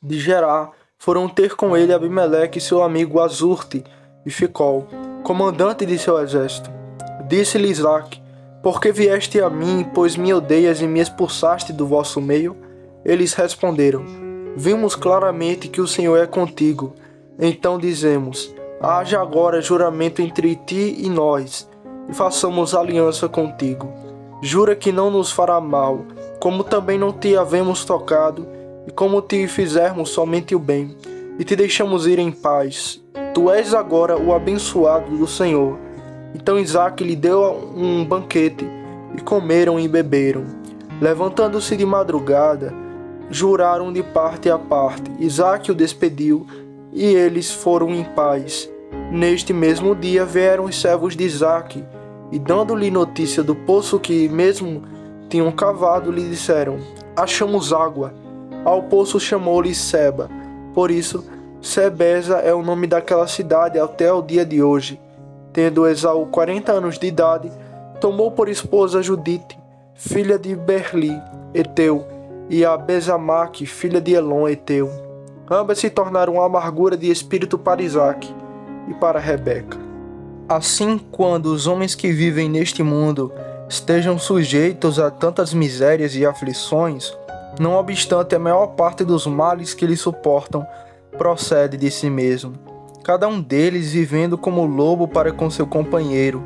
de Gerar, foram ter com ele Abimeleque e seu amigo Azurte e Ficol, comandante de seu exército. Disse-lhe Isaque: Por que vieste a mim, pois me odeias e me expulsaste do vosso meio? Eles responderam: Vimos claramente que o Senhor é contigo. Então dizemos: Haja agora juramento entre ti e nós, e façamos aliança contigo. Jura que não nos fará mal, como também não te havemos tocado, e como te fizermos somente o bem, e te deixamos ir em paz. Tu és agora o abençoado do Senhor. Então Isaque lhe deu um banquete, e comeram e beberam. Levantando-se de madrugada, juraram de parte a parte. Isaque o despediu, e eles foram em paz. Neste mesmo dia vieram os servos de Isaque, e dando-lhe notícia do poço que mesmo tinham cavado, lhe disseram: Achamos água. Ao poço chamou-lhe Seba. Por isso, Sebeza é o nome daquela cidade até o dia de hoje. Tendo Esaú 40 anos de idade, tomou por esposa Judite, filha de Berli, Eteu, e a Bezamaque, filha de Elon, Eteu. Ambas se tornaram amargura de espírito para Isaque e para Rebeca. Assim, quando os homens que vivem neste mundo estejam sujeitos a tantas misérias e aflições, não obstante a maior parte dos males que eles suportam procede de si mesmo, cada um deles vivendo como lobo para com seu companheiro,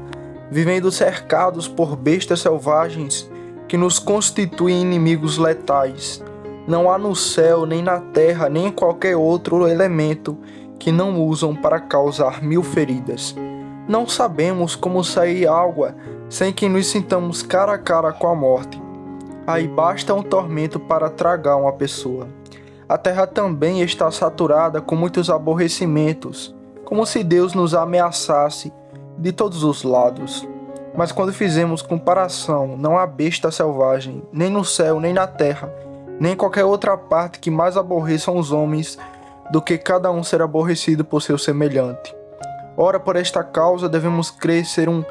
vivendo cercados por bestas selvagens que nos constituem inimigos letais. Não há no céu, nem na terra, nem em qualquer outro elemento que não usam para causar 1000 feridas. Não sabemos como sair água sem que nos sintamos cara a cara com a morte. Aí basta um tormento para tragar uma pessoa. A terra também está saturada com muitos aborrecimentos, como se Deus nos ameaçasse de todos os lados. Mas quando fizemos comparação, não há besta selvagem, nem no céu, nem na terra, nem em qualquer outra parte que mais aborreçam os homens do que cada um ser aborrecido por seu semelhante. Ora, por esta causa devemos crer ser um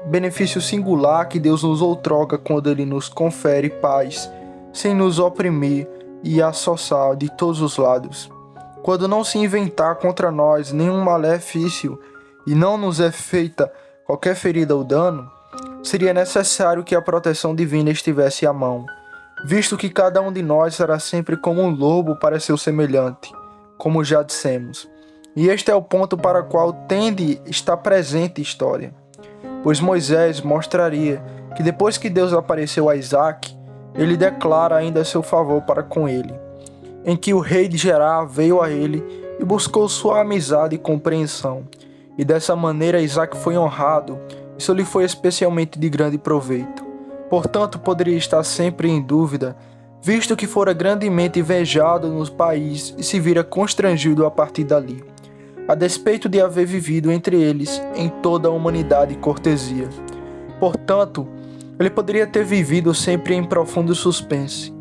benefício singular que Deus nos outorga quando Ele nos confere paz, sem nos oprimir e assoçar de todos os lados. Quando não se inventar contra nós nenhum malefício e não nos é feita qualquer ferida ou dano, seria necessário que a proteção divina estivesse à mão, visto que cada um de nós será sempre como um lobo para seu semelhante, como já dissemos. E este é o ponto para o qual tende estar presente a história. Pois Moisés mostraria que depois que Deus apareceu a Isaque, ele declara ainda seu favor para com ele, em que o rei de Gerar veio a ele e buscou sua amizade e compreensão. E dessa maneira Isaque foi honrado, isso lhe foi especialmente de grande proveito. Portanto, poderia estar sempre em dúvida, visto que fora grandemente invejado no país e se vira constrangido a partir dali, a despeito de haver vivido entre eles em toda a humanidade e cortesia. Portanto, ele poderia ter vivido sempre em profundo suspense,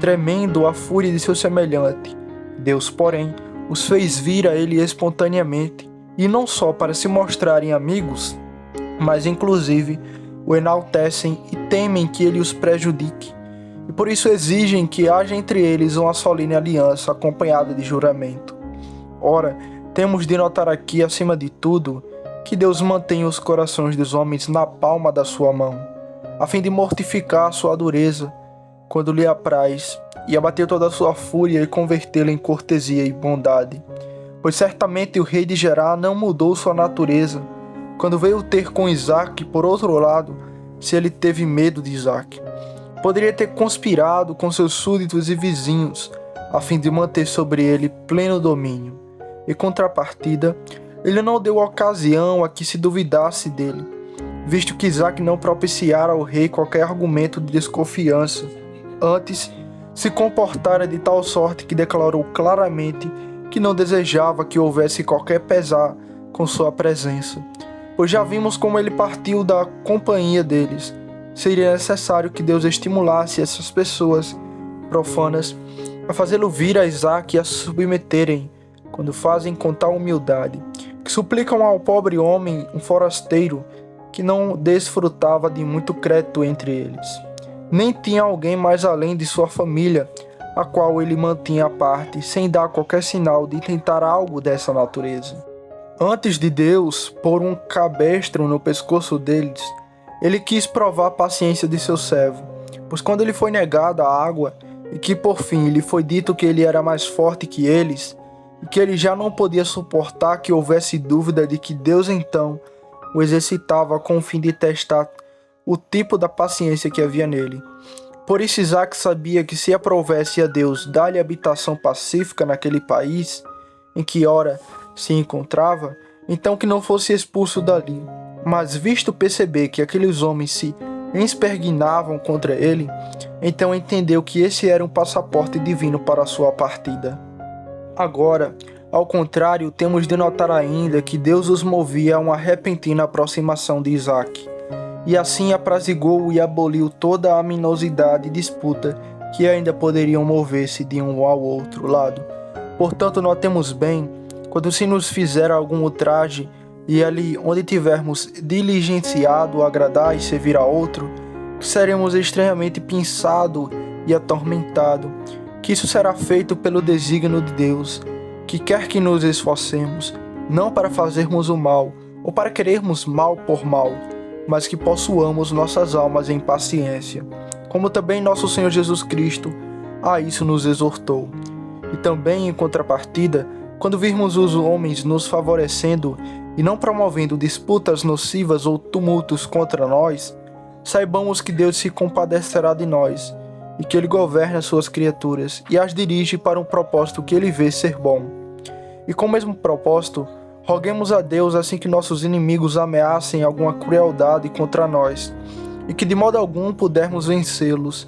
tremendo a fúria de seu semelhante. Deus, porém, os fez vir a ele espontaneamente, e não só para se mostrarem amigos, mas inclusive o enaltecem e temem que ele os prejudique, e por isso exigem que haja entre eles uma solene aliança acompanhada de juramento. Ora, temos de notar aqui, acima de tudo, que Deus mantém os corações dos homens na palma da sua mão, a fim de mortificar a sua dureza, quando lhe apraz, e abater toda a sua fúria e convertê-la em cortesia e bondade. Pois certamente o rei de Gerar não mudou sua natureza, quando veio ter com Isaque. Por outro lado, se ele teve medo de Isaque, poderia ter conspirado com seus súditos e vizinhos, a fim de manter sobre ele pleno domínio. Em contrapartida, ele não deu ocasião a que se duvidasse dele, visto que Isaque não propiciara ao rei qualquer argumento de desconfiança. Antes, se comportara de tal sorte que declarou claramente que não desejava que houvesse qualquer pesar com sua presença, pois já vimos como ele partiu da companhia deles. Seria necessário que Deus estimulasse essas pessoas profanas a fazê-lo vir a Isaque e a se submeterem, quando fazem com tal humildade, que suplicam ao pobre homem, um forasteiro, que não desfrutava de muito crédito entre eles, nem tinha alguém mais além de sua família a qual ele mantinha à parte, sem dar qualquer sinal de tentar algo dessa natureza. Antes de Deus pôr um cabestro no pescoço deles, ele quis provar a paciência de seu servo, pois quando ele foi negado a água, e que por fim lhe foi dito que ele era mais forte que eles, e que ele já não podia suportar que houvesse dúvida de que Deus então o exercitava com o fim de testar o tipo da paciência que havia nele. Por isso Isaac sabia que se aprovesse a Deus dar-lhe habitação pacífica naquele país em que ora se encontrava, então que não fosse expulso dali. Mas visto perceber que aqueles homens se esperguinavam contra ele, então entendeu que esse era um passaporte divino para a sua partida. Agora, ao contrário, temos de notar ainda que Deus os movia a uma repentina aproximação de Isaac, e assim apraziguou e aboliu toda a animosidade e disputa que ainda poderiam mover-se de um ao outro lado. Portanto, notemos bem, quando se nos fizer algum ultraje, e ali onde tivermos diligenciado agradar e servir a outro, que seremos extremamente pinçado e atormentado, que isso será feito pelo desígnio de Deus, que quer que nos esforcemos, não para fazermos o mal, ou para querermos mal por mal, mas que possuamos nossas almas em paciência, como também nosso Senhor Jesus Cristo a isso nos exortou. E também, em contrapartida, quando virmos os homens nos favorecendo e não promovendo disputas nocivas ou tumultos contra nós, saibamos que Deus se compadecerá de nós, e que Ele governa suas criaturas e as dirige para um propósito que Ele vê ser bom. E com o mesmo propósito, roguemos a Deus assim que nossos inimigos ameacem alguma crueldade contra nós, e que de modo algum pudermos vencê-los,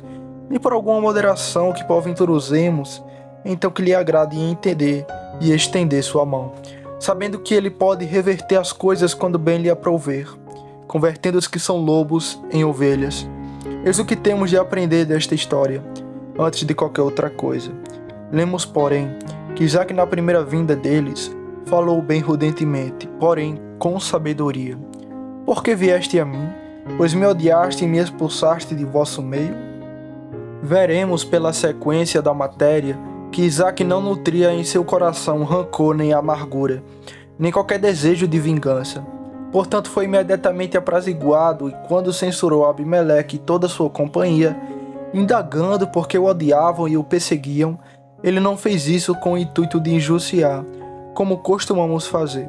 nem por alguma moderação que porventura usemos, então que lhe agrade entender e estender sua mão, sabendo que Ele pode reverter as coisas quando bem lhe aprouver, convertendo os que são lobos em ovelhas. Eis o que temos de aprender desta história, antes de qualquer outra coisa. Lemos, porém, que Isaac na primeira vinda deles falou bem rudentemente, porém com sabedoria. Por que vieste a mim, pois me odiaste e me expulsaste de vosso meio? Veremos pela sequência da matéria que Isaac não nutria em seu coração rancor nem amargura, nem qualquer desejo de vingança. Portanto, foi imediatamente apraziguado, e quando censurou Abimeleque e toda sua companhia, indagando por que o odiavam e o perseguiam, ele não fez isso com o intuito de injuriar, como costumamos fazer.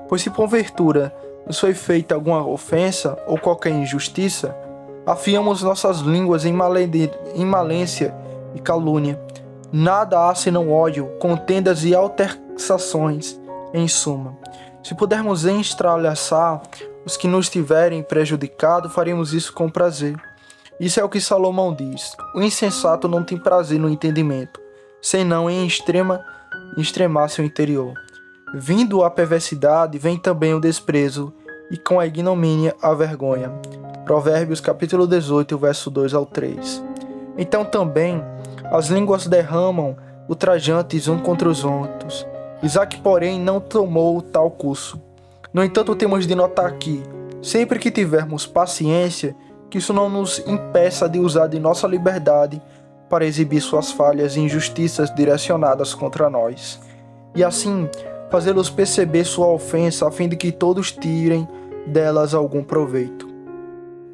Pois se porventura nos foi feita alguma ofensa ou qualquer injustiça, afiamos nossas línguas em malência e calúnia. Nada há senão ódio, contendas e altercações, em suma. Se pudermos estralhaçar os que nos tiverem prejudicado, faremos isso com prazer. Isso é o que Salomão diz: o insensato não tem prazer no entendimento, senão em extremar seu interior. Vindo a perversidade, vem também o desprezo, e com a ignomínia a vergonha. Provérbios capítulo 18, verso 2 ao 3. Então também as línguas derramam ultrajantes um contra os outros. Isaac, porém, não tomou tal curso. No entanto, temos de notar que, sempre que tivermos paciência, que isso não nos impeça de usar de nossa liberdade para exibir suas falhas e injustiças direcionadas contra nós, e assim fazê-los perceber sua ofensa, a fim de que todos tirem delas algum proveito.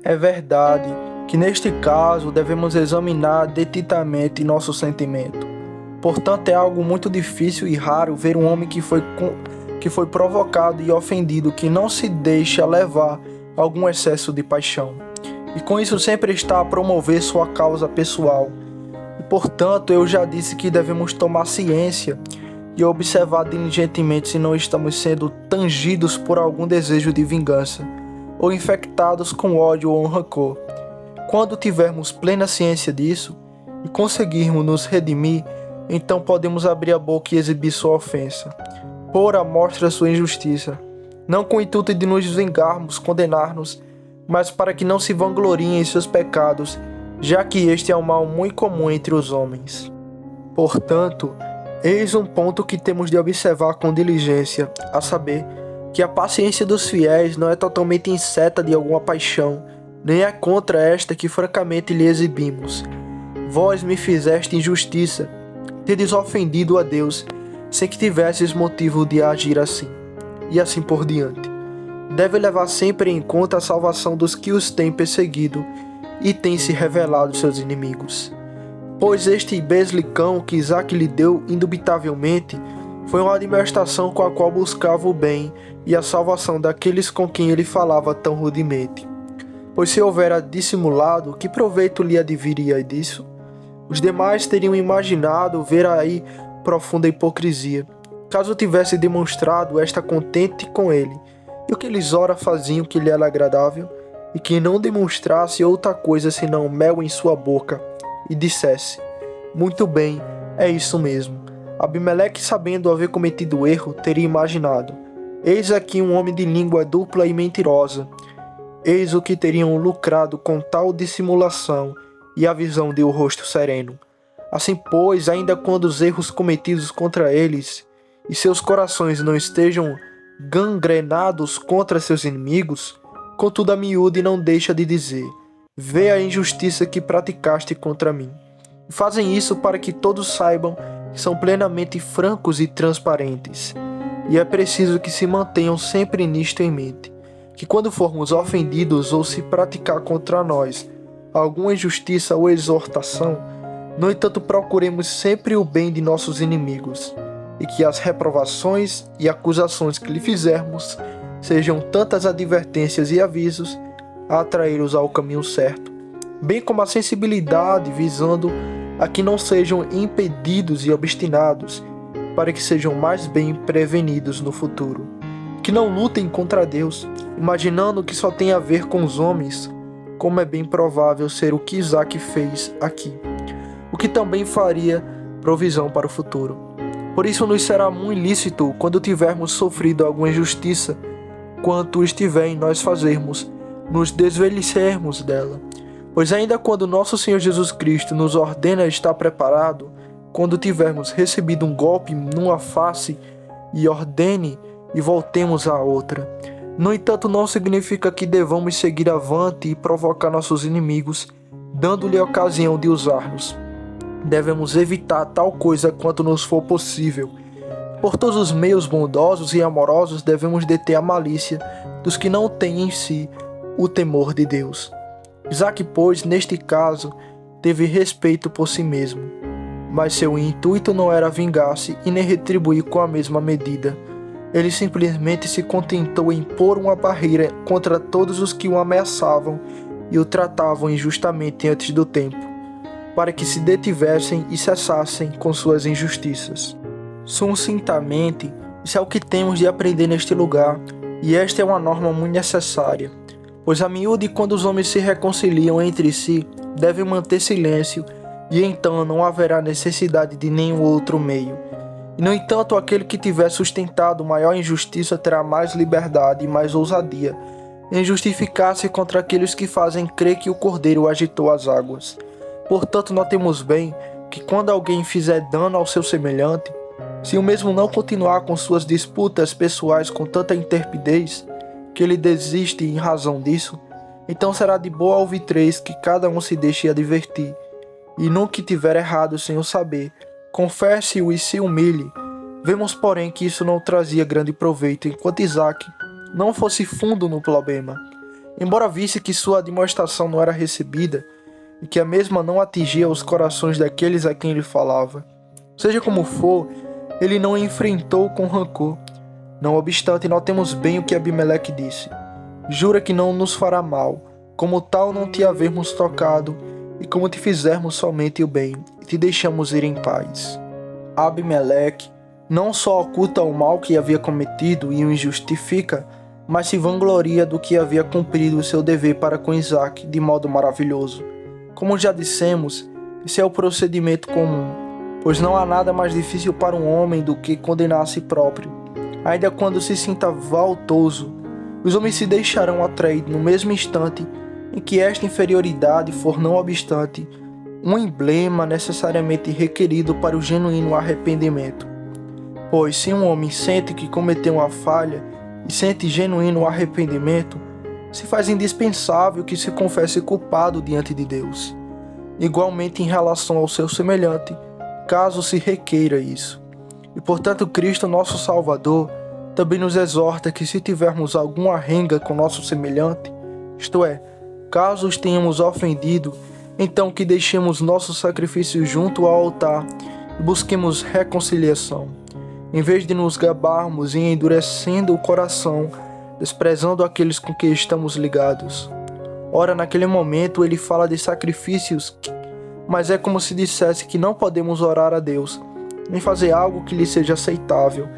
É verdade que neste caso devemos examinar detidamente nosso sentimento. Portanto, é algo muito difícil e raro ver um homem que foi provocado e ofendido que não se deixa levar a algum excesso de paixão, e com isso sempre está a promover sua causa pessoal. E portanto, eu já disse que devemos tomar ciência e observar diligentemente se não estamos sendo tangidos por algum desejo de vingança, ou infectados com ódio ou rancor. Quando tivermos plena ciência disso e conseguirmos nos redimir, então podemos abrir a boca e exibir sua ofensa, pôr à mostra sua injustiça, não com o intuito de nos vingarmos, condenar-nos, mas para que não se vangloriem em seus pecados, já que este é um mal muito comum entre os homens. Portanto, eis um ponto que temos de observar com diligência, a saber, que a paciência dos fiéis não é totalmente inceta de alguma paixão, nem é contra esta que francamente lhe exibimos. Vós me fizeste injustiça, tendes ofendido a Deus, sem que tivesses motivo de agir assim. E assim por diante. Deve levar sempre em conta a salvação dos que os têm perseguido e têm se revelado seus inimigos. Pois este beslicão que Isaque lhe deu indubitavelmente foi uma admoestação com a qual buscava o bem e a salvação daqueles com quem ele falava tão rudemente. Pois se houvera dissimulado, que proveito lhe adviria disso? Os demais teriam imaginado ver aí profunda hipocrisia, caso tivesse demonstrado esta contente com ele, e o que eles ora faziam que lhe era agradável, e que não demonstrasse outra coisa senão mel em sua boca, e dissesse: muito bem, é isso mesmo. Abimeleque, sabendo haver cometido erro, teria imaginado: eis aqui um homem de língua dupla e mentirosa. Eis o que teriam lucrado com tal dissimulação e a visão de o rosto sereno. Assim, pois, ainda quando os erros cometidos contra eles e seus corações não estejam gangrenados contra seus inimigos, contudo a miúde não deixa de dizer: vê a injustiça que praticaste contra mim. E fazem isso para que todos saibam que são plenamente francos e transparentes. E é preciso que se mantenham sempre nisto em mente, que quando formos ofendidos ou se praticar contra nós alguma injustiça ou exortação, no entanto procuremos sempre o bem de nossos inimigos, e que as reprovações e acusações que lhe fizermos sejam tantas advertências e avisos a atraí-los ao caminho certo, bem como a sensibilidade visando a que não sejam impedidos e obstinados, para que sejam mais bem prevenidos no futuro. Que não lutem contra Deus, imaginando que só tem a ver com os homens, como é bem provável ser o que Isaque fez aqui, o que também faria provisão para o futuro. Por isso nos será muito ilícito, quando tivermos sofrido alguma injustiça, quanto estiver em nós fazermos, nos desvelicemos dela. Pois ainda quando nosso Senhor Jesus Cristo nos ordena estar preparado, quando tivermos recebido um golpe numa face, e ordene e voltemos à outra. No entanto, não significa que devamos seguir avante e provocar nossos inimigos, dando-lhe a ocasião de usar-nos. Devemos evitar tal coisa quanto nos for possível. Por todos os meios bondosos e amorosos devemos deter a malícia dos que não têm em si o temor de Deus. Isaque, pois, neste caso, teve respeito por si mesmo, mas seu intuito não era vingar-se e nem retribuir com a mesma medida. Ele simplesmente se contentou em pôr uma barreira contra todos os que o ameaçavam e o tratavam injustamente antes do tempo, para que se detivessem e cessassem com suas injustiças. Sucintamente, isso é o que temos de aprender neste lugar, e esta é uma norma muito necessária, pois a miúde, quando os homens se reconciliam entre si, devem manter silêncio, e então não haverá necessidade de nenhum outro meio. E, no entanto, aquele que tiver sustentado maior injustiça terá mais liberdade e mais ousadia em justificar-se contra aqueles que fazem crer que o Cordeiro agitou as águas. Portanto, notemos bem que quando alguém fizer dano ao seu semelhante, se o mesmo não continuar com suas disputas pessoais com tanta intrepidez que ele desiste em razão disso, então será de boa alvitrez que cada um se deixe advertir, e no que tiver errado sem o saber, confesse-o e se humilhe. Vemos, porém, que isso não trazia grande proveito, enquanto Isaque não fosse fundo no problema. Embora visse que sua admoestação não era recebida, e que a mesma não atingia os corações daqueles a quem ele falava. Seja como for, ele não enfrentou com rancor. Não obstante, notemos bem o que Abimeleque disse: jura que não nos fará mal, como tal não te havermos tocado, e como te fizermos somente o bem, e te deixamos ir em paz. Abimeleque não só oculta o mal que havia cometido e o injustifica, mas se vangloria do que havia cumprido o seu dever para com Isaque de modo maravilhoso. Como já dissemos, esse é o procedimento comum, pois não há nada mais difícil para um homem do que condenar a si próprio. Ainda quando se sinta valtoso, os homens se deixarão atrair no mesmo instante em que esta inferioridade for, não obstante, um emblema necessariamente requerido para o genuíno arrependimento. Pois se um homem sente que cometeu uma falha e sente genuíno arrependimento, se faz indispensável que se confesse culpado diante de Deus. igualmente em relação ao seu semelhante, caso se requeira isso. E portanto Cristo, nosso Salvador, também nos exorta que se tivermos alguma arrenga com nosso semelhante, isto é, caso os tenhamos ofendido, então que deixemos nosso sacrifício junto ao altar e busquemos reconciliação, em vez de nos gabarmos e endurecendo o coração, desprezando aqueles com que estamos ligados. Ora, naquele momento ele fala de sacrifícios, mas é como se dissesse que não podemos orar a Deus, nem fazer algo que lhe seja aceitável,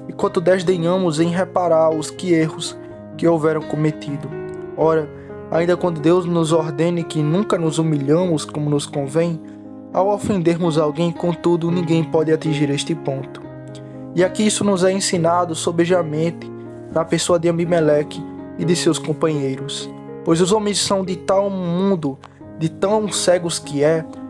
enquanto desdenhamos em reparar os erros que houveram cometido. Ora, ainda quando Deus nos ordene que nunca nos humilhamos como nos convém, ao ofendermos alguém, contudo, ninguém pode atingir este ponto. E aqui isso nos é ensinado sobejamente na pessoa de Abimeleque e de seus companheiros. Pois os homens são de tal mundo, de tão cegos que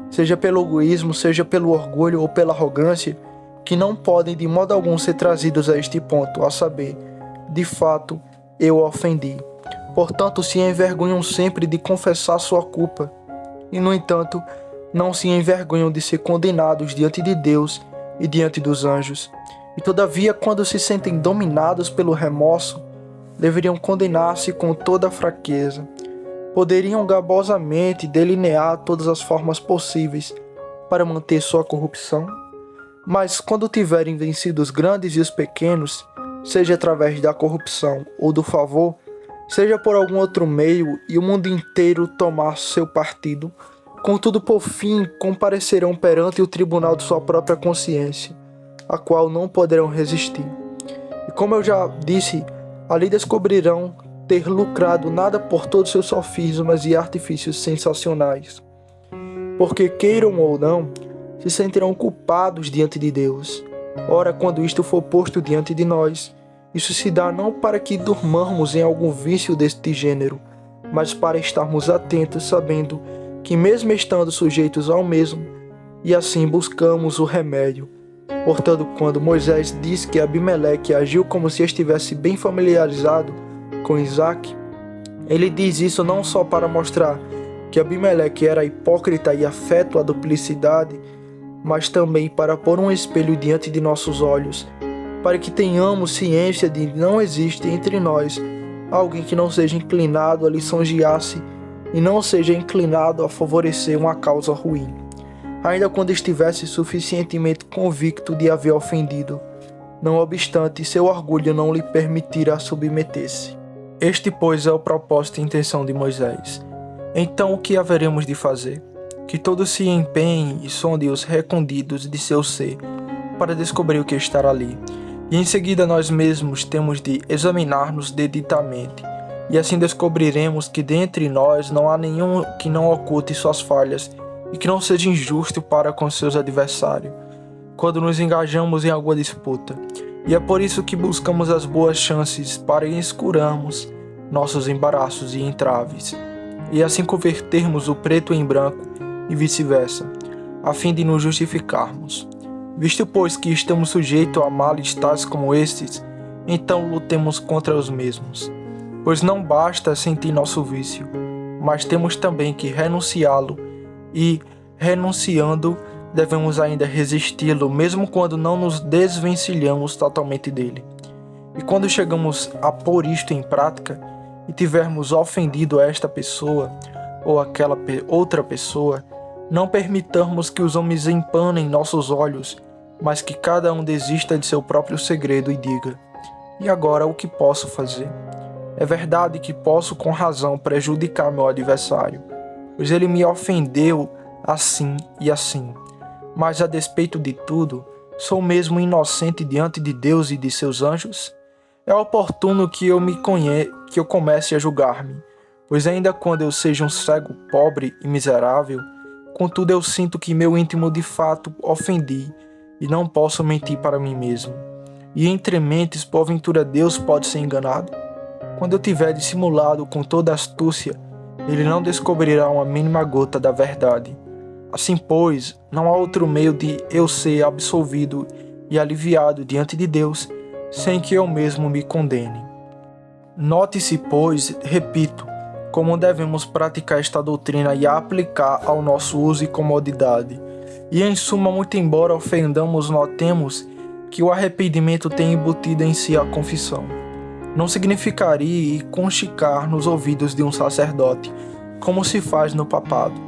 seja pelo egoísmo, seja pelo orgulho ou pela arrogância, que não podem de modo algum ser trazidos a este ponto, a saber, de fato, eu ofendi. Portanto, se envergonham sempre de confessar sua culpa, e no entanto, não se envergonham de ser condenados diante de Deus e diante dos anjos. E todavia, quando se sentem dominados pelo remorso, deveriam condenar-se com toda a fraqueza. Poderiam gabosamente delinear todas as formas possíveis para manter sua corrupção, mas quando tiverem vencido os grandes e os pequenos, seja através da corrupção ou do favor, seja por algum outro meio, e o mundo inteiro tomar seu partido, contudo por fim comparecerão perante o tribunal de sua própria consciência, a qual não poderão resistir. E como eu já disse, ali descobrirão ter lucrado nada por todos seus sofismas e artifícios sensacionais. Porque, queiram ou não, se sentirão culpados diante de Deus. Ora, quando isto for posto diante de nós, isso se dá não para que durmamos em algum vício deste gênero, mas para estarmos atentos, sabendo que mesmo estando sujeitos ao mesmo, e assim buscamos o remédio. Portanto, quando Moisés diz que Abimeleque agiu como se estivesse bem familiarizado com Isaque, ele diz isso não só para mostrar que Abimeleque era hipócrita e afeto à duplicidade, mas também para pôr um espelho diante de nossos olhos, para que tenhamos ciência de que não existe entre nós alguém que não seja inclinado a lisonjear-se e não seja inclinado a favorecer uma causa ruim, ainda quando estivesse suficientemente convicto de haver ofendido, não obstante seu orgulho não lhe permitira submeter-se. Este, pois, é o propósito e intenção de Moisés. Então, o que haveremos de fazer? Que todos se empenhem e sondem os recônditos de seu ser, para descobrir o que está ali. E em seguida nós mesmos temos de examinar-nos deditamente, e assim descobriremos que dentre nós não há nenhum que não oculte suas falhas e que não seja injusto para com seus adversários, quando nos engajamos em alguma disputa. E é por isso que buscamos as boas chances para escurarmos nossos embaraços e entraves, e assim convertermos o preto em branco e vice-versa, a fim de nos justificarmos. Visto, pois, que estamos sujeitos a males tais como estes, então lutemos contra os mesmos. Pois não basta sentir nosso vício, mas temos também que renunciá-lo, e, renunciando, devemos ainda resisti-lo, mesmo quando não nos desvencilhamos totalmente dele. E quando chegamos a pôr isto em prática, e tivermos ofendido esta pessoa, ou aquela outra pessoa, não permitamos que os homens empanem nossos olhos, mas que cada um desista de seu próprio segredo e diga: e agora o que posso fazer? É verdade que posso com razão prejudicar meu adversário, pois ele me ofendeu assim e assim. Mas a despeito de tudo, sou mesmo inocente diante de Deus e de seus anjos? É oportuno que eu comece a julgar-me, pois ainda quando eu seja um cego pobre e miserável, contudo eu sinto que meu íntimo de fato ofendi, e não posso mentir para mim mesmo. E entre mentes, porventura Deus pode ser enganado? Quando eu tiver dissimulado com toda astúcia, ele não descobrirá uma mínima gota da verdade. Assim, pois, não há outro meio de eu ser absolvido e aliviado diante de Deus, sem que eu mesmo me condene. Note-se, pois, repito, como devemos praticar esta doutrina e a aplicar ao nosso uso e comodidade. E em suma, muito embora ofendamos, notemos que o arrependimento tem embutido em si a confissão. Não significaria conchicar nos ouvidos de um sacerdote, como se faz no papado,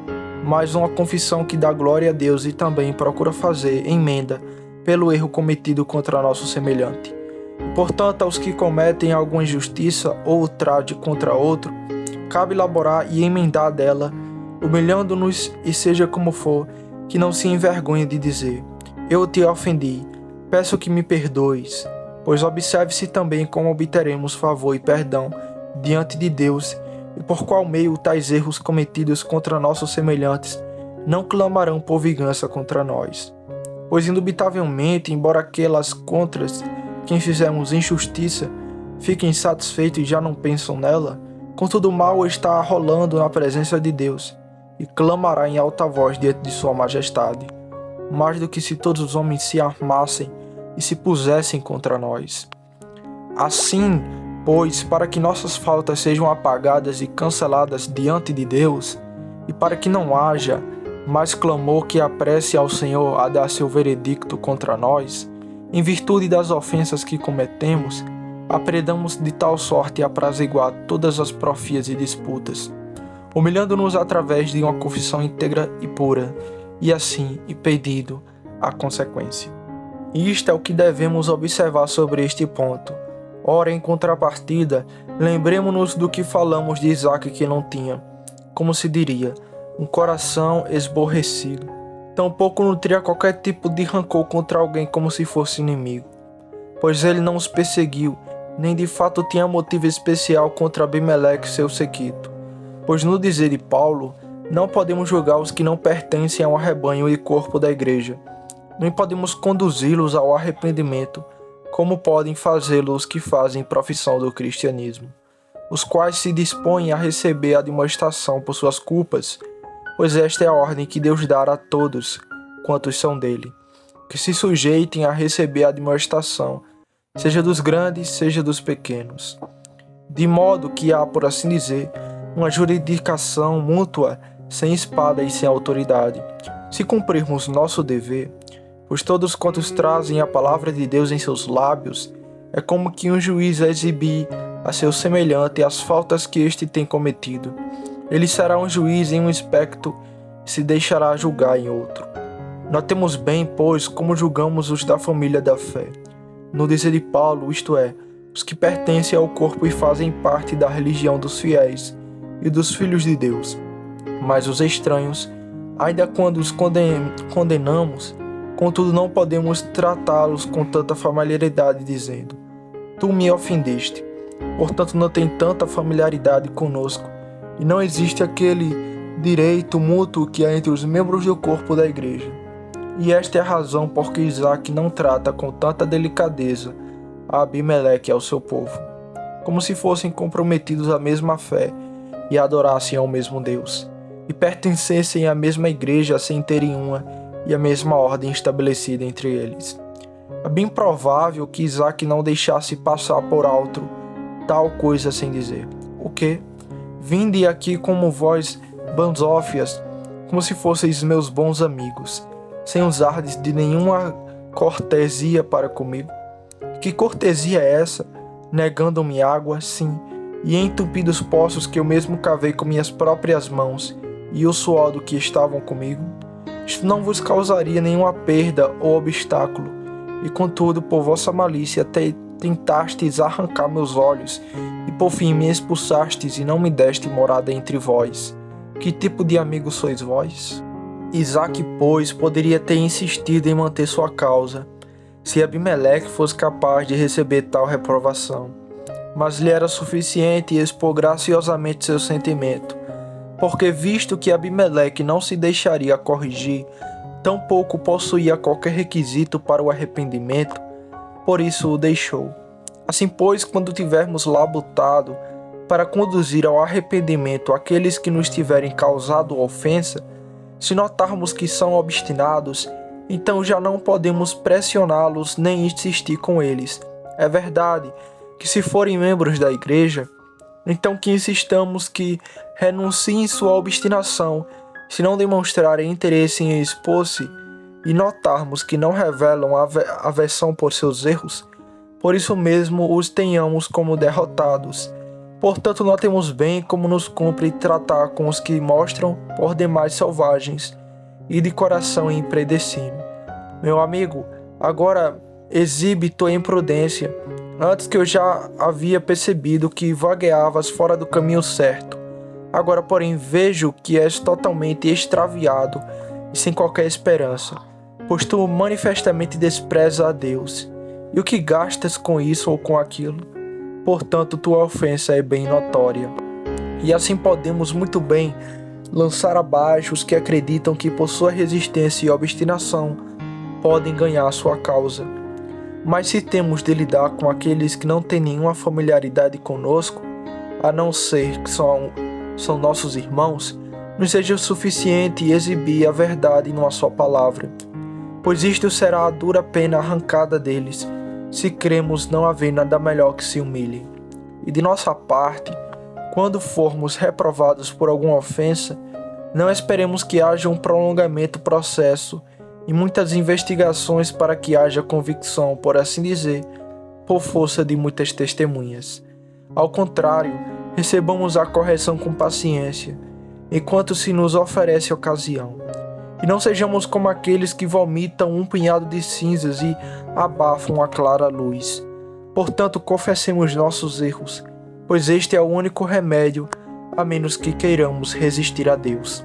mas uma confissão que dá glória a Deus e também procura fazer emenda pelo erro cometido contra nosso semelhante. Portanto, aos que cometem alguma injustiça ou ultraje contra outro, cabe elaborar e emendar dela, humilhando-nos e seja como for, que não se envergonhe de dizer: eu te ofendi, peço que me perdoes, pois observe-se também como obteremos favor e perdão diante de Deus, e por qual meio tais erros cometidos contra nossos semelhantes não clamarão por vingança contra nós. Pois indubitavelmente, embora aquelas contra quem fizermos injustiça fiquem satisfeitos e já não pensam nela, contudo o mal está rolando na presença de Deus, e clamará em alta voz diante de sua majestade, mais do que se todos os homens se armassem e se pusessem contra nós. Assim, pois, para que nossas faltas sejam apagadas e canceladas diante de Deus, e para que não haja mais clamor que apresse ao Senhor a dar seu veredicto contra nós, em virtude das ofensas que cometemos, aprendamos de tal sorte a apraziguar todas as profias e disputas, humilhando-nos através de uma confissão íntegra e pura, e assim impedindo a consequência. E isto é o que devemos observar sobre este ponto. Ora, em contrapartida, lembremos-nos do que falamos de Isaque, que não tinha, como se diria, um coração esborrecido. Tampouco nutria qualquer tipo de rancor contra alguém como se fosse inimigo, pois ele não os perseguiu, nem de fato tinha motivo especial contra Abimeleque, seu séquito. Pois no dizer de Paulo, não podemos julgar os que não pertencem ao rebanho e corpo da igreja, nem podemos conduzi-los ao arrependimento, como podem fazê-lo os que fazem profissão do cristianismo, os quais se dispõem a receber a admoestação por suas culpas, pois esta é a ordem que Deus dá a todos quantos são dele, que se sujeitem a receber a admoestação, seja dos grandes, seja dos pequenos. De modo que há, por assim dizer, uma jurisdicação mútua, sem espada e sem autoridade. Se cumprirmos nosso dever, pois todos quantos trazem a palavra de Deus em seus lábios, é como que um juiz a exibir a seu semelhante as faltas que este tem cometido. Ele será um juiz em um aspecto e se deixará julgar em outro. Notemos bem, pois, como julgamos os da família da fé. No dizer de Paulo, isto é, os que pertencem ao corpo e fazem parte da religião dos fiéis e dos filhos de Deus. Mas os estranhos, ainda quando os condenamos, contudo não podemos tratá-los com tanta familiaridade, dizendo: tu me ofendeste, portanto não tem tanta familiaridade conosco, e não existe aquele direito mútuo que há entre os membros do corpo da igreja. E esta é a razão por que Isaque não trata com tanta delicadeza a Abimeleque e ao seu povo, como se fossem comprometidos à mesma fé e adorassem ao mesmo Deus, e pertencessem à mesma igreja sem terem uma e a mesma ordem estabelecida entre eles. É bem provável que Isaque não deixasse passar por alto tal coisa sem dizer: o quê? Vinde aqui como vós, banzófias, como se fosseis meus bons amigos, sem usardes de nenhuma cortesia para comigo. Que cortesia é essa, negando-me água, sim, e entupidos poços que eu mesmo cavei com minhas próprias mãos, e o suor do que estavam comigo? Isto não vos causaria nenhuma perda ou obstáculo, e contudo, por vossa malícia, tentastes arrancar meus olhos, e por fim me expulsastes e não me deste morada entre vós. Que tipo de amigos sois vós? Isaque, pois, poderia ter insistido em manter sua causa, se Abimeleque fosse capaz de receber tal reprovação, mas lhe era suficiente expor graciosamente seu sentimento, porque visto que Abimeleque não se deixaria corrigir, tampouco possuía qualquer requisito para o arrependimento, por isso o deixou. Assim, pois, quando tivermos labutado para conduzir ao arrependimento aqueles que nos tiverem causado ofensa, se notarmos que são obstinados, então já não podemos pressioná-los nem insistir com eles. É verdade que, se forem membros da igreja, Então que insistamos que renunciem sua obstinação, se não demonstrarem interesse em expor-se e notarmos que não revelam aversão por seus erros, por isso mesmo os tenhamos como derrotados. Portanto, notemos bem como nos cumpre tratar com os que mostram por demais selvagens e de coração impredecible. Meu amigo, agora exibe tua imprudência, antes que eu já havia percebido que vagueavas fora do caminho certo. Agora, porém, vejo que és totalmente extraviado e sem qualquer esperança, pois tu manifestamente desprezas a Deus. E o que gastas com isso ou com aquilo? Portanto, tua ofensa é bem notória. E assim podemos muito bem lançar abaixo os que acreditam que por sua resistência e obstinação podem ganhar sua causa. Mas se temos de lidar com aqueles que não têm nenhuma familiaridade conosco, a não ser que são nossos irmãos, nos seja suficiente exibir a verdade numa só palavra, pois isto será a dura pena arrancada deles, se cremos não haver nada melhor que se humilhe. E de nossa parte, quando formos reprovados por alguma ofensa, não esperemos que haja um prolongamento do processo e muitas investigações para que haja convicção, por assim dizer, por força de muitas testemunhas. Ao contrário, recebamos a correção com paciência, enquanto se nos oferece ocasião. E não sejamos como aqueles que vomitam um punhado de cinzas e abafam a clara luz. Portanto, confessemos nossos erros, pois este é o único remédio, a menos que queiramos resistir a Deus.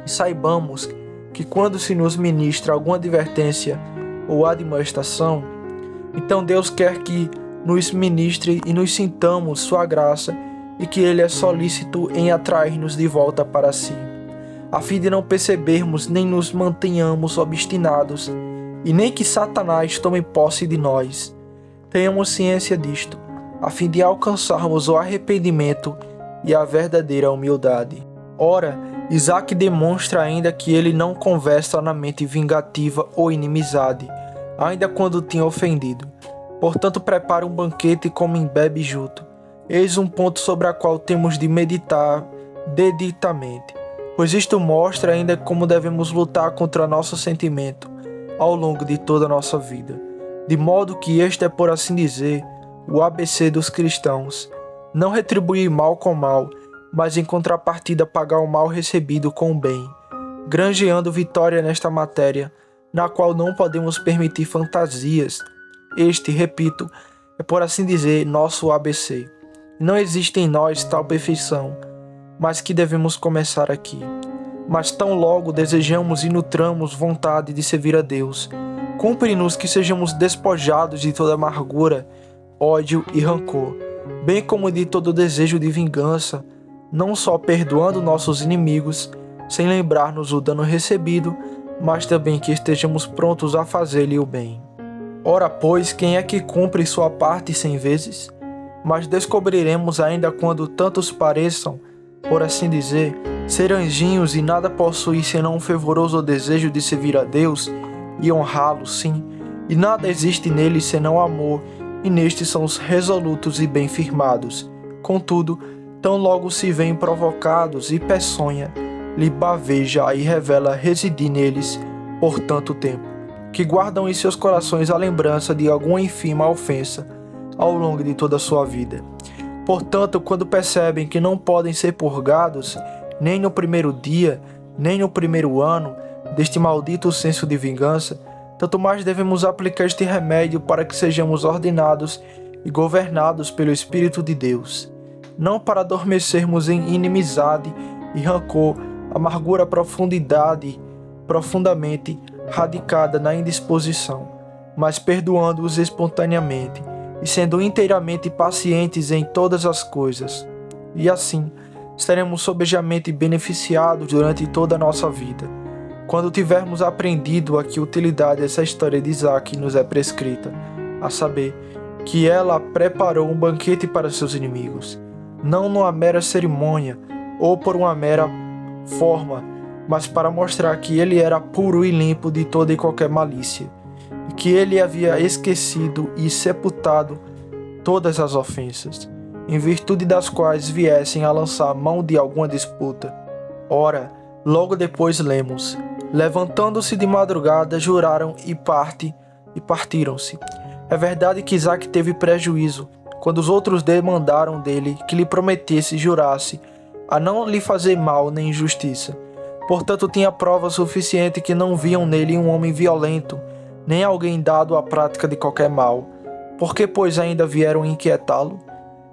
E saibamos que quando se nos ministra alguma advertência ou admoestação, então Deus quer que nos ministre e nos sintamos sua graça e que Ele é solícito em atrair-nos de volta para si, a fim de não percebermos nem nos mantenhamos obstinados e nem que Satanás tome posse de nós. Tenhamos ciência disto, a fim de alcançarmos o arrependimento e a verdadeira humildade. Ora, Isaac demonstra ainda que ele não conversa na mente vingativa ou inimizade, ainda quando tinha ofendido. Portanto, prepara um banquete e come e bebe junto. Eis um ponto sobre o qual temos de meditar deditamente, pois isto mostra ainda como devemos lutar contra nosso sentimento ao longo de toda a nossa vida, de modo que este é, por assim dizer, o ABC dos cristãos: não retribuir mal com mal, mas em contrapartida pagar o mal recebido com o bem, granjeando vitória nesta matéria, na qual não podemos permitir fantasias. Este, repito, é, por assim dizer, nosso ABC. Não existe em nós tal perfeição, mas que devemos começar aqui. Mas tão logo desejamos e nutramos vontade de servir a Deus, cumpre-nos que sejamos despojados de toda amargura, ódio e rancor, bem como de todo desejo de vingança, não só perdoando nossos inimigos, sem lembrar-nos o dano recebido, mas também que estejamos prontos a fazer-lhe o bem. Ora, pois, quem é que cumpre sua parte 100 vezes? Mas descobriremos ainda quando tantos pareçam, por assim dizer, ser anjinhos e nada possuir senão um fervoroso desejo de servir a Deus e honrá-lo, sim, e nada existe neles senão amor, e nestes são os resolutos e bem firmados. Contudo, tão logo se veem provocados e peçonha, lhe baveja e revela residir neles por tanto tempo, que guardam em seus corações a lembrança de alguma ínfima ofensa ao longo de toda a sua vida. Portanto, quando percebem que não podem ser purgados, nem no primeiro dia, nem no primeiro ano, deste maldito senso de vingança, tanto mais devemos aplicar este remédio para que sejamos ordenados e governados pelo Espírito de Deus, não para adormecermos em inimizade e rancor, amargura profundamente radicada na indisposição, mas perdoando-os espontaneamente e sendo inteiramente pacientes em todas as coisas. E assim, seremos sobejamente beneficiados durante toda a nossa vida, quando tivermos aprendido a que utilidade essa história de Isaac nos é prescrita, a saber, que ela preparou um banquete para seus inimigos, não numa mera cerimônia ou por uma mera forma, mas para mostrar que ele era puro e limpo de toda e qualquer malícia, e que ele havia esquecido e sepultado todas as ofensas. em virtude das quais viessem a lançar mão de alguma disputa. Ora, logo depois lemos: levantando-se de madrugada, juraram e partiram-se. É verdade que Isaque teve prejuízo, quando os outros demandaram dele que lhe prometesse e jurasse a não lhe fazer mal nem injustiça. Portanto, tinha prova suficiente que não viam nele um homem violento, nem alguém dado à prática de qualquer mal. Por que, pois, ainda vieram inquietá-lo?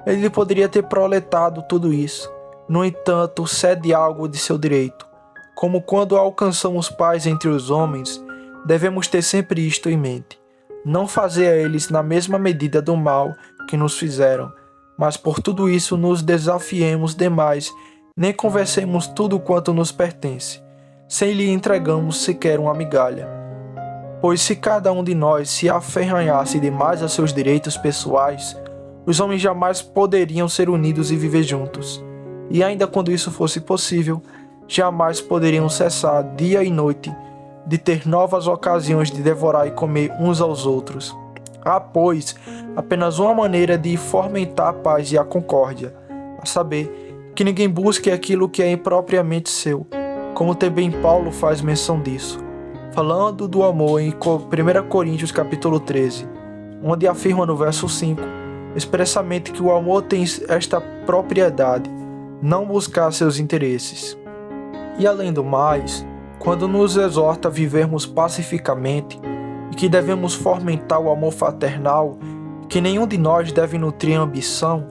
Ele poderia ter proletado tudo isso. No entanto, cede algo de seu direito. Como quando alcançamos paz entre os homens, devemos ter sempre isto em mente: não fazer a eles na mesma medida do mal que nos fizeram, mas por tudo isso nos desafiemos demais, nem conversemos tudo quanto nos pertence, sem lhe entregamos sequer uma migalha. Pois se cada um de nós se aferranhasse demais a seus direitos pessoais, os homens jamais poderiam ser unidos e viver juntos. E ainda quando isso fosse possível, jamais poderiam cessar dia e noite de ter novas ocasiões de devorar e comer uns aos outros. Há, pois, apenas uma maneira de fomentar a paz e a concórdia, a saber, que ninguém busque aquilo que é impropriamente seu, como também Paulo faz menção disso, falando do amor em 1 Coríntios capítulo 13, onde afirma no verso 5, expressamente que o amor tem esta propriedade: não buscar seus interesses. E além do mais, quando nos exorta a vivermos pacificamente e que devemos fomentar o amor fraternal, que nenhum de nós deve nutrir ambição,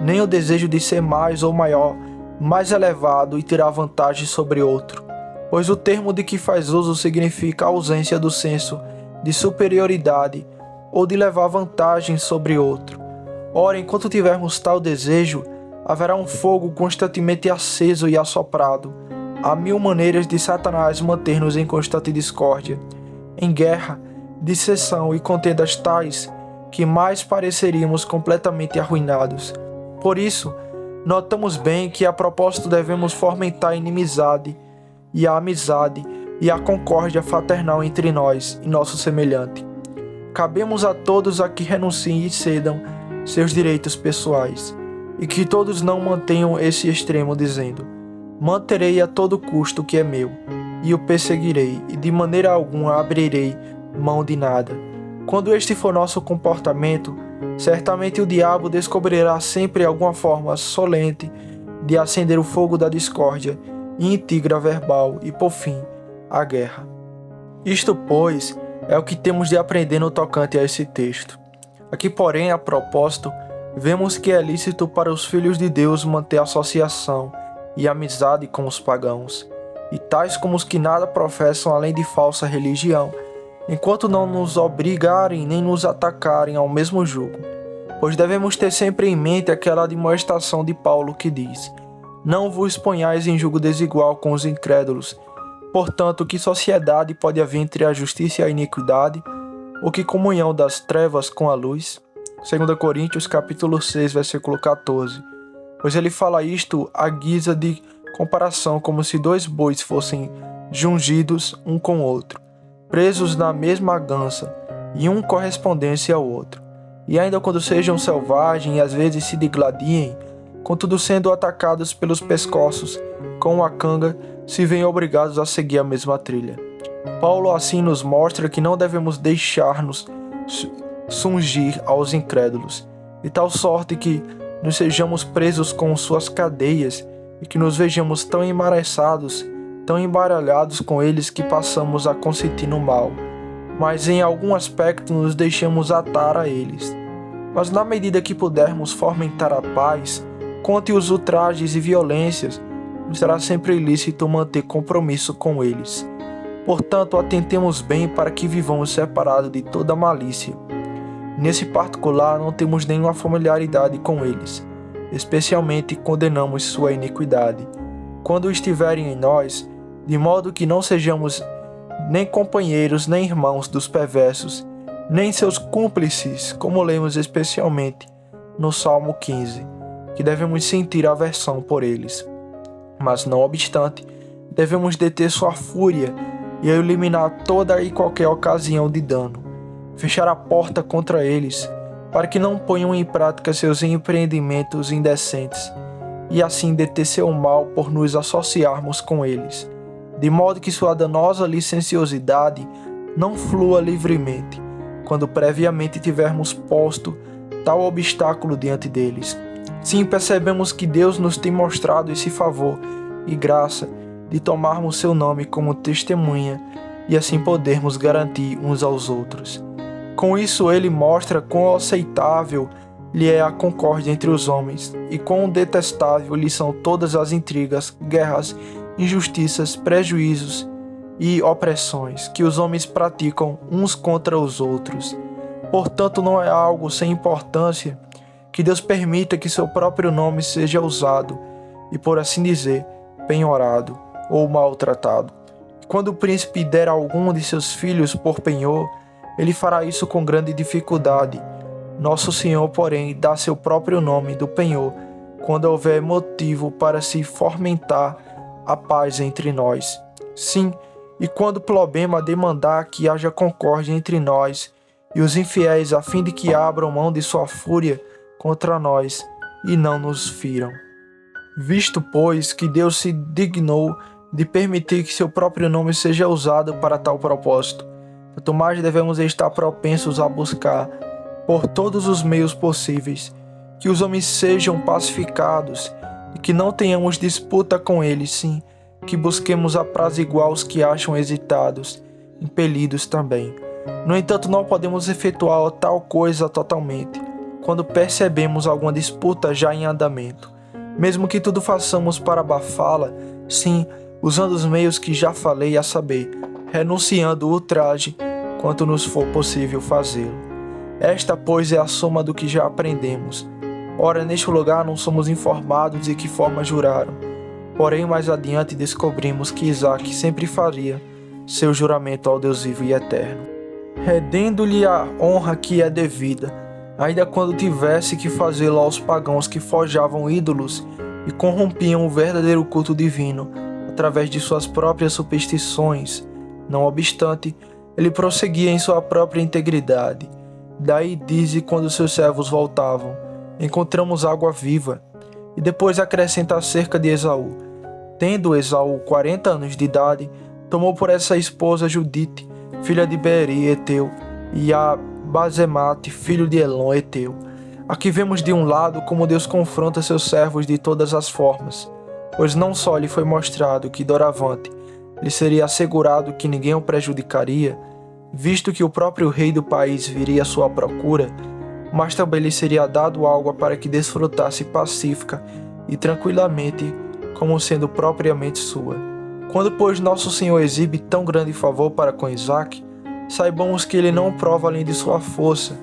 nem o desejo de ser mais ou maior, mais elevado e tirar vantagem sobre outro, pois o termo de que faz uso significa a ausência do senso de superioridade ou de levar vantagem sobre outro. Ora, enquanto tivermos tal desejo, haverá um fogo constantemente aceso e assoprado. Há mil maneiras de Satanás manter-nos em constante discórdia, em guerra, dissensão e contendas tais que mais pareceríamos completamente arruinados. Por isso, notamos bem que a propósito devemos fomentar a inimizade e a amizade e a concórdia fraternal entre nós e nosso semelhante. Cabemos a todos a que renunciem e cedam seus direitos pessoais, e que todos não mantenham esse extremo, dizendo: manterei a todo custo o que é meu, e o perseguirei, e de maneira alguma abrirei mão de nada. Quando este for nosso comportamento, certamente o diabo descobrirá sempre alguma forma solente de acender o fogo da discórdia e intriga verbal e, por fim, a guerra. Isto, pois, é o que temos de aprender no tocante a esse texto. Aqui, porém, a propósito, vemos que é lícito para os filhos de Deus manter associação e amizade com os pagãos, e tais como os que nada professam além de falsa religião, enquanto não nos obrigarem nem nos atacarem ao mesmo jugo. Pois devemos ter sempre em mente aquela admoestação de Paulo que diz: não vos ponhais em jugo desigual com os incrédulos. Portanto, que sociedade pode haver entre a justiça e a iniquidade? Ou que comunhão das trevas com a luz? 2 Coríntios capítulo 6, versículo 14. Pois ele fala isto à guisa de comparação, como se dois bois fossem jungidos um com o outro, presos na mesma agança, e um correspondesse ao outro. E ainda quando sejam selvagens e às vezes se degladiem, contudo sendo atacados pelos pescoços com a canga, se veem obrigados a seguir a mesma trilha. Paulo assim nos mostra que não devemos deixar-nos sungir aos incrédulos, de tal sorte que nos sejamos presos com suas cadeias e que nos vejamos tão embaraçados, tão embaralhados com eles que passamos a consentir no mal, mas em algum aspecto nos deixamos atar a eles. Mas na medida que pudermos fomentar a paz, contra os ultrajes e violências, nos será sempre ilícito manter compromisso com eles. Portanto, atentemos bem para que vivamos separados de toda malícia. Nesse particular, não temos nenhuma familiaridade com eles, especialmente condenamos sua iniquidade, quando estiverem em nós, de modo que não sejamos nem companheiros nem irmãos dos perversos, nem seus cúmplices, como lemos especialmente no Salmo 15, que devemos sentir aversão por eles. Mas não obstante, devemos deter sua fúria e eliminar toda e qualquer ocasião de dano, fechar a porta contra eles, para que não ponham em prática seus empreendimentos indecentes, e assim deter seu mal por nos associarmos com eles, de modo que sua danosa licenciosidade não flua livremente, quando previamente tivermos posto tal obstáculo diante deles. Sim, percebemos que Deus nos tem mostrado esse favor e graça de tomarmos seu nome como testemunha e assim podermos garantir uns aos outros. Com isso, ele mostra quão aceitável lhe é a concórdia entre os homens e quão detestável lhe são todas as intrigas, guerras, injustiças, prejuízos e opressões que os homens praticam uns contra os outros. Portanto, não é algo sem importância que Deus permita que seu próprio nome seja usado e, por assim dizer, penhorado ou maltratado. Quando o príncipe der algum de seus filhos por penhor, ele fará isso com grande dificuldade. Nosso Senhor, porém, dá seu próprio nome do penhor quando houver motivo para se fomentar a paz entre nós. Sim, e quando o problema demandar que haja concórdia entre nós e os infiéis, a fim de que abram mão de sua fúria contra nós e não nos firam. Visto, pois, que Deus se dignou de permitir que seu próprio nome seja usado para tal propósito, quanto mais devemos estar propensos a buscar, por todos os meios possíveis, que os homens sejam pacificados e que não tenhamos disputa com eles, sim, que busquemos apraziguar os que acham hesitados, impelidos também. No entanto, não podemos efetuar tal coisa totalmente, quando percebemos alguma disputa já em andamento. Mesmo que tudo façamos para abafá-la, sim, usando os meios que já falei, a saber, renunciando o ultraje, quanto nos for possível fazê-lo. Esta, pois, é a soma do que já aprendemos. Ora, neste lugar não somos informados de que forma juraram. Porém, mais adiante descobrimos que Isaque sempre faria seu juramento ao Deus vivo e eterno, rendendo-lhe a honra que é devida, ainda quando tivesse que fazê-lo aos pagãos que forjavam ídolos e corrompiam o verdadeiro culto divino através de suas próprias superstições. Não obstante, ele prosseguia em sua própria integridade. Daí dize quando seus servos voltavam: encontramos água viva. E depois acrescenta acerca de Esaú: tendo Esaú 40 anos de idade, tomou por essa esposa Judite, filha de Beeri, Eteu, e a Basemate, filho de Elon, Eteu. Aqui vemos de um lado como Deus confronta seus servos de todas as formas, pois não só lhe foi mostrado que doravante lhe seria assegurado que ninguém o prejudicaria, visto que o próprio rei do país viria à sua procura, mas também lhe seria dado algo para que desfrutasse pacífica e tranquilamente, como sendo propriamente sua. Quando, pois, nosso Senhor exibe tão grande favor para com Isaque, saibamos que ele não prova além de sua força,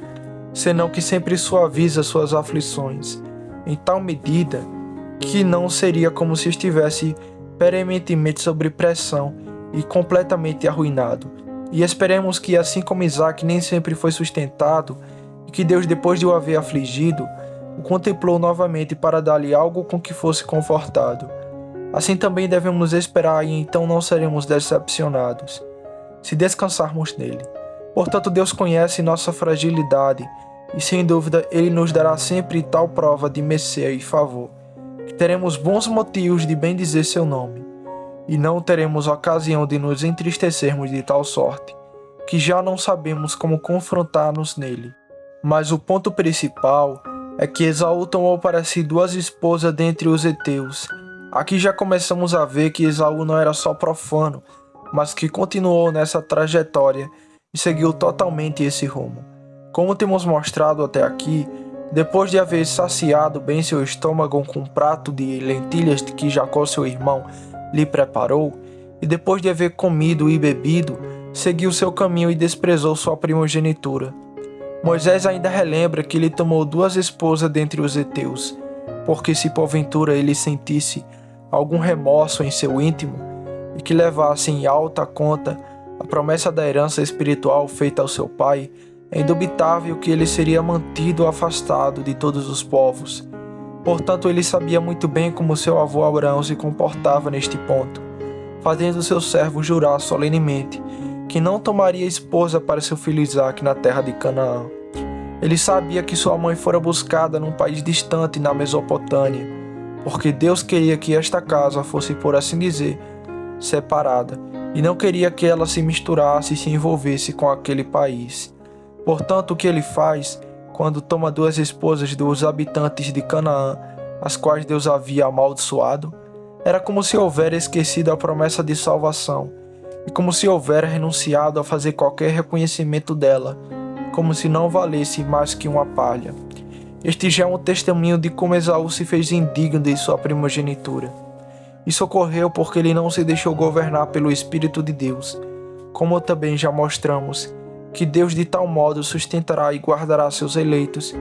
senão que sempre suaviza suas aflições, em tal medida que não seria como se estivesse perenentemente sob pressão e completamente arruinado. E esperemos que, assim como Isaque nem sempre foi sustentado, e que Deus, depois de o haver afligido, o contemplou novamente para dar-lhe algo com que fosse confortado. Assim também devemos esperar, e então não seremos decepcionados, se descansarmos nele. Portanto, Deus conhece nossa fragilidade, e sem dúvida Ele nos dará sempre tal prova de mercê e favor, que teremos bons motivos de bendizer seu nome, e não teremos ocasião de nos entristecermos de tal sorte, que já não sabemos como confrontar-nos nele. Mas o ponto principal é que Esaú tomou para si 2 esposas dentre os heteus. Aqui já começamos a ver que Esaú não era só profano, mas que continuou nessa trajetória e seguiu totalmente esse rumo. Como temos mostrado até aqui, depois de haver saciado bem seu estômago com um prato de lentilhas que Jacó, seu irmão, lhe preparou, e depois de haver comido e bebido, seguiu seu caminho e desprezou sua primogenitura. Moisés ainda relembra que ele tomou 2 esposas dentre os heteus, porque se porventura ele sentisse algum remorso em seu íntimo, e que levasse em alta conta a promessa da herança espiritual feita ao seu pai, é indubitável que ele seria mantido afastado de todos os povos. Portanto, ele sabia muito bem como seu avô Abraão se comportava neste ponto, fazendo seu servo jurar solenemente que não tomaria esposa para seu filho Isaque na terra de Canaã. Ele sabia que sua mãe fora buscada num país distante na Mesopotâmia, porque Deus queria que esta casa fosse, por assim dizer, separada, e não queria que ela se misturasse e se envolvesse com aquele país. Portanto, o que ele faz, quando toma 2 esposas dos habitantes de Canaã, as quais Deus havia amaldiçoado, era como se houvera esquecido a promessa de salvação, e como se houvera renunciado a fazer qualquer reconhecimento dela, como se não valesse mais que uma palha. Este já é um testemunho de como Esaú se fez indigno de sua primogenitura. Isso ocorreu porque ele não se deixou governar pelo Espírito de Deus, como também já mostramos, que Deus de tal modo sustentará e guardará seus eleitos,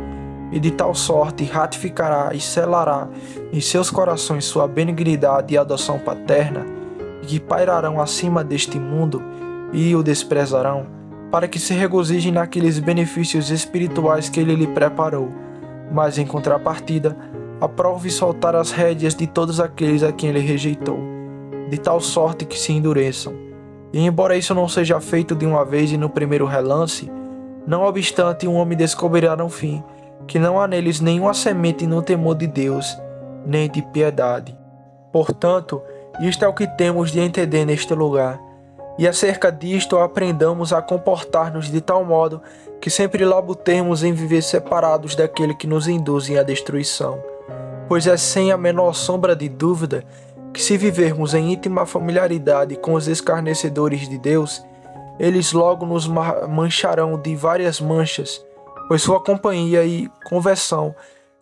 e de tal sorte ratificará e selará em seus corações sua benignidade e adoção paterna, e que pairarão acima deste mundo e o desprezarão, para que se regozijem naqueles benefícios espirituais que ele lhe preparou, mas em contrapartida, aprove soltar as rédeas de todos aqueles a quem ele rejeitou, de tal sorte que se endureçam. E embora isso não seja feito de uma vez e no primeiro relance, não obstante um homem descobrirá no fim, que não há neles nenhuma semente no temor de Deus, nem de piedade. Portanto, isto é o que temos de entender neste lugar, e acerca disto aprendamos a comportar-nos de tal modo que sempre labutemos em viver separados daquele que nos induzem à destruição. Pois é sem a menor sombra de dúvida que se vivermos em íntima familiaridade com os escarnecedores de Deus, eles logo nos mancharão de várias manchas, pois sua companhia e conversão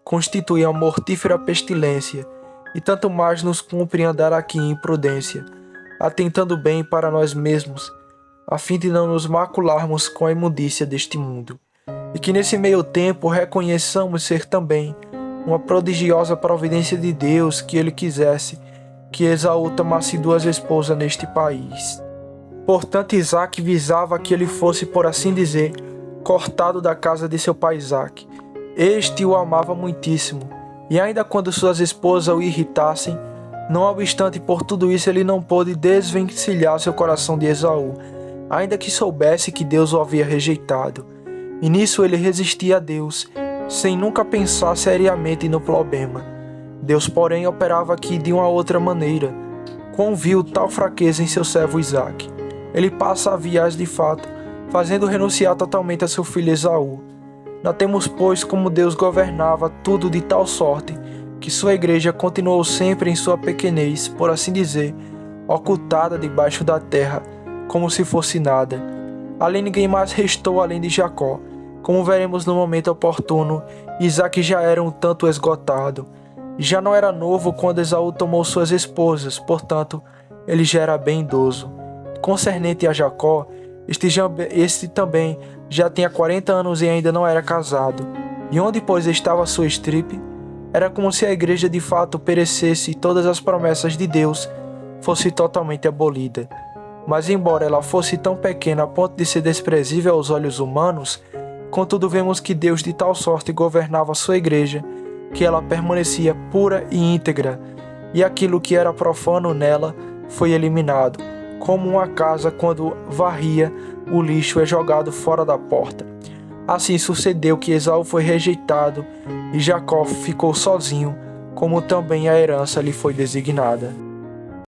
constituem a mortífera pestilência, e tanto mais nos cumpre andar aqui em prudência, atentando bem para nós mesmos, a fim de não nos macularmos com a imundícia deste mundo, e que nesse meio tempo reconheçamos ser também uma prodigiosa providência de Deus que ele quisesse que Esaú tomasse 2 esposas neste país. Portanto, Isaque visava que ele fosse, por assim dizer, cortado da casa de seu pai Isaque. Este o amava muitíssimo, e ainda quando suas esposas o irritassem, não obstante por tudo isso ele não pôde desvencilhar seu coração de Esaú, ainda que soubesse que Deus o havia rejeitado. E nisso ele resistia a Deus, sem nunca pensar seriamente no problema. Deus, porém, operava aqui de uma outra maneira. Quão viu tal fraqueza em seu servo Isaque, ele passa a viés de fato, fazendo renunciar totalmente a seu filho Esaú. Notemos, pois, como Deus governava tudo de tal sorte, que sua igreja continuou sempre em sua pequenez, por assim dizer, ocultada debaixo da terra, como se fosse nada. Ali ninguém mais restou além de Jacó. Como veremos no momento oportuno, Isaque já era um tanto esgotado. Já não era novo quando Esaú tomou suas esposas, portanto, ele já era bem idoso. Concernente a Jacó, este também já tinha 40 anos e ainda não era casado. E onde, pois, estava sua estirpe? Era como se a igreja de fato perecesse e todas as promessas de Deus fosse totalmente abolida. Mas embora ela fosse tão pequena a ponto de ser desprezível aos olhos humanos, contudo vemos que Deus de tal sorte governava sua igreja, que ela permanecia pura e íntegra, e aquilo que era profano nela foi eliminado, como uma casa quando varria, o lixo é jogado fora da porta. Assim sucedeu que Esaú foi rejeitado, e Jacó ficou sozinho, como também a herança lhe foi designada.